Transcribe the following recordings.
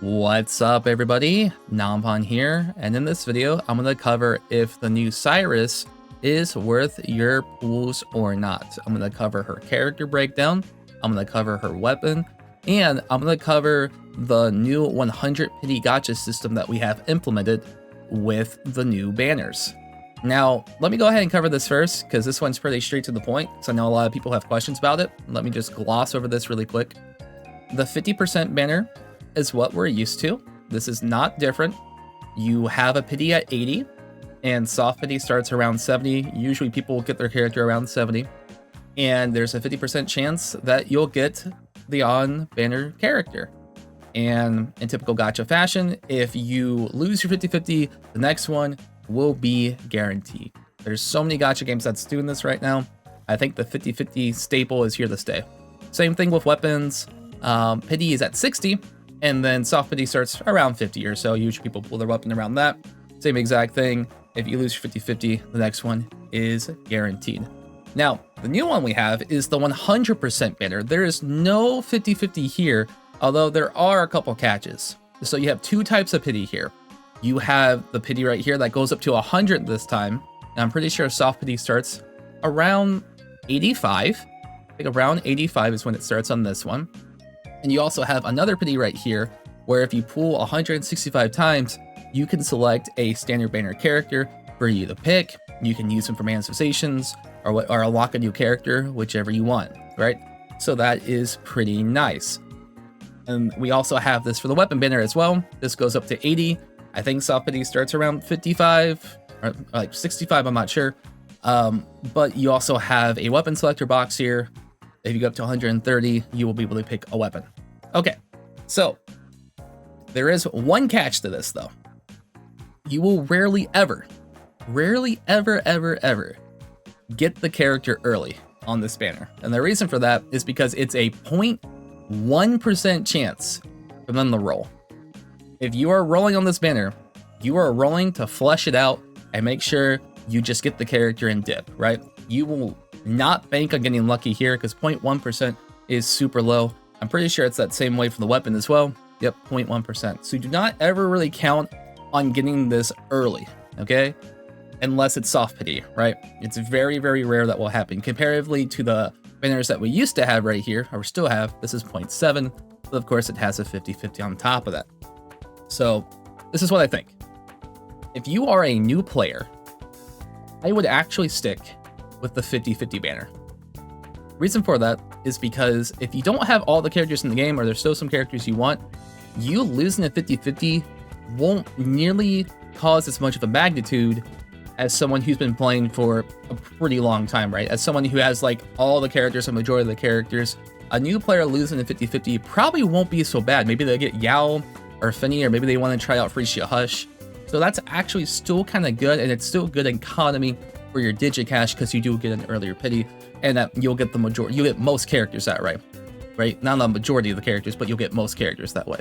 What's up, everybody? Nonpon here, and in this video, I'm going to cover if the new Siris is worth your pools or not. I'm going to cover her character breakdown, I'm going to cover her weapon, and I'm going to cover the new 100 pity gacha system that we have implemented with the new banners. Now, let me go ahead and cover this first, because this one's pretty straight to the point, because I know a lot of people have questions about it. Let me just gloss over this really quick. The 50% banner is what we're used to. This is not different. You have a pity at 80, and soft pity starts around 70. Usually people get their character around 70, and there's a 50% chance that you'll get the on-banner character. And in typical gacha fashion, if you lose your 50-50, the next one will be guaranteed. There's so many gacha games that's doing this right now. I think the 50-50 staple is here to stay. Same thing with weapons. Pity is at 60, and then soft pity starts around 50 or so. Usually people pull their weapon around that. Same exact thing. If you lose your 50-50, the next one is guaranteed. Now, the new one we have is the 100% banner. There is no 50-50 here, although there are a couple catches. So you have two types of pity here. You have the pity right here that goes up to 100 this time. And I'm pretty sure soft pity starts around 85. I think around 85 is when it starts on this one. And you also have another pity right here, where if you pull 165 times, you can select a standard banner character for you to pick. You can use them for manifestations or unlock a new character, whichever you want, right? So that is pretty nice. And we also have this for the weapon banner as well. This goes up to 80. I think soft pity starts around 55 or like 65, I'm not sure. But you also have a weapon selector box here. If you go up to 130, you will be able to pick a weapon. Okay, so there is one catch to this though. You will rarely ever get the character early on this banner. And the reason for that is because it's a 0.1% chance for them to roll. If you are rolling on this banner, you are rolling to flesh it out and make sure you just get the character and dip, right? You will not bank on getting lucky here because 0.1% is super low. I'm pretty sure it's that same way for the weapon as well. Yep, 0.1%. So do not ever really count on getting this early, okay? Unless it's soft pity, right? It's very, very rare that will happen. Comparatively to the banners that we used to have right here, or still have, this is 0.7, but of course it has a 50-50 on top of that. So this is what I think. If you are a new player, I would actually stick with the 50-50 banner. Reason for that is because if you don't have all the characters in the game, or there's still some characters you want, you losing a 50-50 won't nearly cause as much of a magnitude as someone who's been playing for a pretty long time, right? As someone who has like all the characters, a majority of the characters, a new player losing a 50-50 probably won't be so bad. Maybe they'll get Yao or Finny, or maybe they want to try out Freesia Hush. So that's actually still kind of good, and it's still good economy for your Digicash because you do get an earlier pity, and that you'll get the majority, you get most characters that way, right? Not the majority of the characters, but you'll get most characters that way.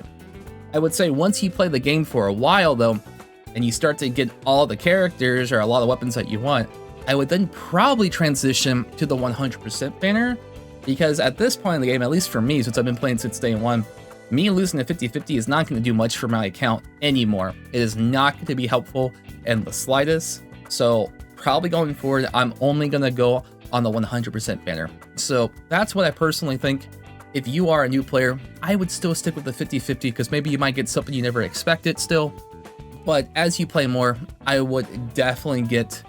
I would say once you play the game for a while though, and you start to get all the characters or a lot of weapons that you want, I would then probably transition to the 100% banner, because at this point in the game, at least for me, since I've been playing since day one, me losing a 50-50 is not going to do much for my account anymore. It is not going to be helpful in the slightest. So probably going forward, I'm only going to go on the 100% banner. So that's what I personally think. If you are a new player, I would still stick with the 50-50 because maybe you might get something you never expected still. But as you play more, I would definitely get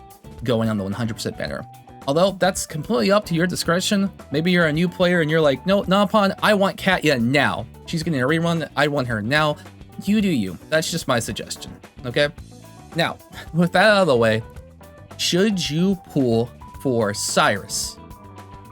going on the 100% banner. Although that's completely up to your discretion. Maybe you're a new player and you're like, no, Nonpon, I want Katya now. She's getting a rerun. I want her now. You do you. That's just my suggestion. Okay. Now, with that out of the way, should you pull for Siris?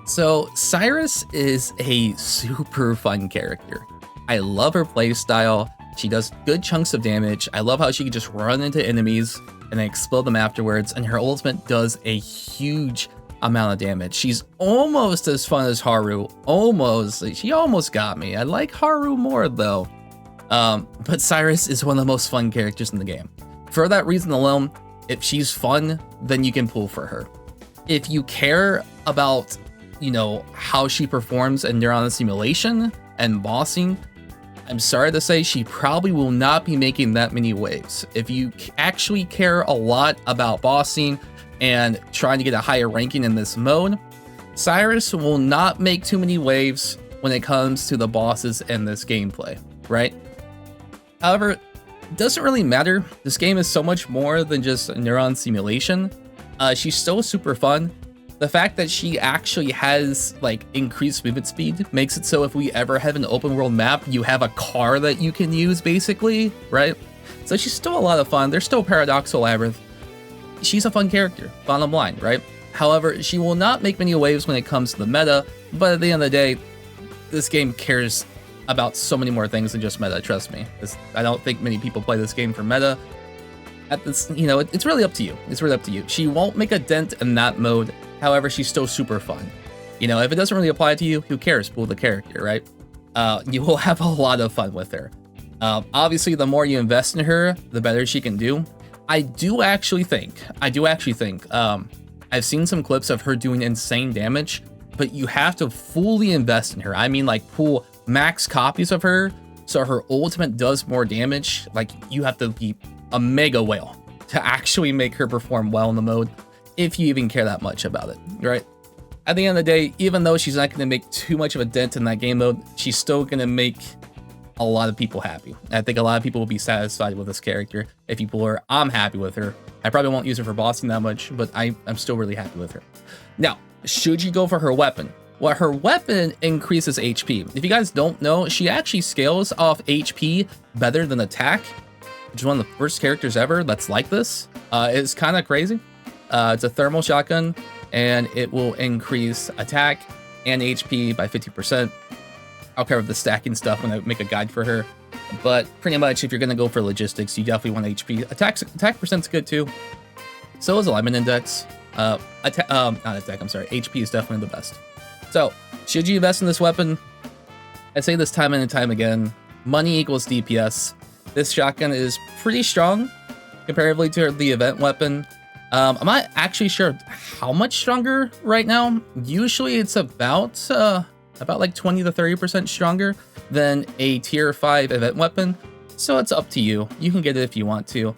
So Siris is a super fun character. I love her playstyle. She does good chunks of damage. I love how she can just run into enemies and then explode them afterwards. And her ultimate does a huge amount of damage. She's almost as fun as Haru. Almost. She almost got me. I like Haru more though. But Siris is one of the most fun characters in the game. For that reason alone, if she's fun, then you can pull for her. If you care about, you know, how she performs in Neuron Simulation and bossing, I'm sorry to say she probably will not be making that many waves. If you actually care a lot about bossing and trying to get a higher ranking in this mode, Siris will not make too many waves when it comes to the bosses and this gameplay, right? However, it doesn't really matter. This game is so much more than just a neuron simulation. She's still super fun. The fact that she actually has like increased movement speed makes it so if we ever have an open world map, you have a car that you can use basically, right? So she's still a lot of fun. There's still Paradoxal Labyrinth. She's a fun character, bottom line, right? However, she will not make many waves when it comes to the meta, but at the end of the day, this game cares about so many more things than just meta, trust me. I don't think many people play this game for meta. At this, you know, it's really up to you. It's really up to you. She won't make a dent in that mode. However, she's still super fun. You know, if it doesn't really apply to you, who cares? Pull the character, right? You will have a lot of fun with her. Obviously, the more you invest in her, the better she can do. I do actually think, I've seen some clips of her doing insane damage, but you have to fully invest in her. I mean, like, pull max copies of her, so her ultimate does more damage. Like, you have to be a mega whale to actually make her perform well in the mode, if you even care that much about it, right? At the end of the day, even though she's not going to make too much of a dent in that game mode, she's still going to make a lot of people happy. I think a lot of people will be satisfied with this character. If you pull her, I'm happy with her. I probably won't use her for bossing that much, but I'm still really happy with her. Now, should you go for her weapon? Well, her weapon increases HP. If you guys don't know, she actually scales off HP better than attack, which is one of the first characters ever that's like this. It's kind of crazy. It's a thermal shotgun, and it will increase attack and HP by 50%. I'll cover the stacking stuff when I make a guide for her. But pretty much, if you're going to go for logistics, you definitely want HP. Attack percent's good too. So is alignment index. Not attack, I'm sorry. HP is definitely the best. So, should you invest in this weapon? I say this time and time again. Money equals DPS. This shotgun is pretty strong comparatively to the event weapon. I'm not actually sure how much stronger right now. Usually it's about like 20 to 30% stronger than a tier 5 event weapon. So it's up to you. You can get it if you want to.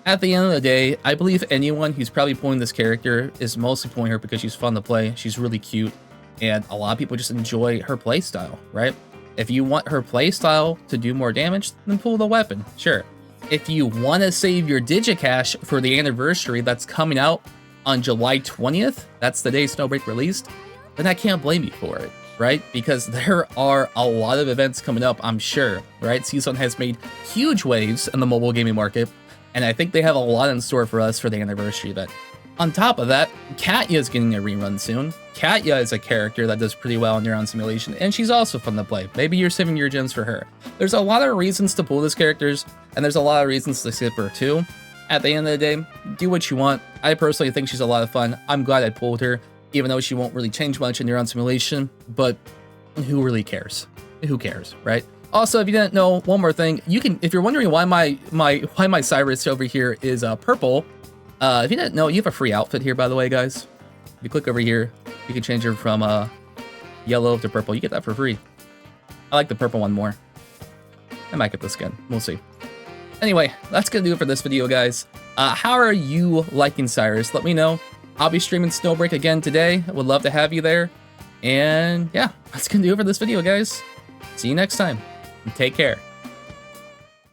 At the end of the day, I believe anyone who's probably pulling this character is mostly pulling her because she's fun to play. She's really cute, and a lot of people just enjoy her playstyle, right? If you want her playstyle to do more damage, then pull the weapon, sure. If you want to save your Digicash for the anniversary that's coming out on July 20th, that's the day Snowbreak released, then I can't blame you for it, right? Because there are a lot of events coming up, I'm sure, right? CSUN has made huge waves in the mobile gaming market, and I think they have a lot in store for us for the anniversary event. On top of that, Katya is getting a rerun soon. Katya is a character that does pretty well in Neuron Simulation, and she's also fun to play. Maybe you're saving your gems for her. There's a lot of reasons to pull these characters, and there's a lot of reasons to skip her too. At the end of the day, do what you want. I personally think she's a lot of fun. I'm glad I pulled her, even though she won't really change much in Neuron Simulation, but who really cares? Who cares, right? Also, if you didn't know, one more thing, you can, if you're wondering why my Siris over here is purple, if you didn't know, you have a free outfit here, by the way, guys. If you click over here, you can change her from yellow to purple. You get that for free. I like the purple one more. I might get the skin. We'll see. Anyway, that's gonna do it for this video, guys. How are you liking Siris? Let me know. I'll be streaming Snowbreak again today. I would love to have you there. And yeah, that's gonna do it for this video, guys. See you next time. Take care.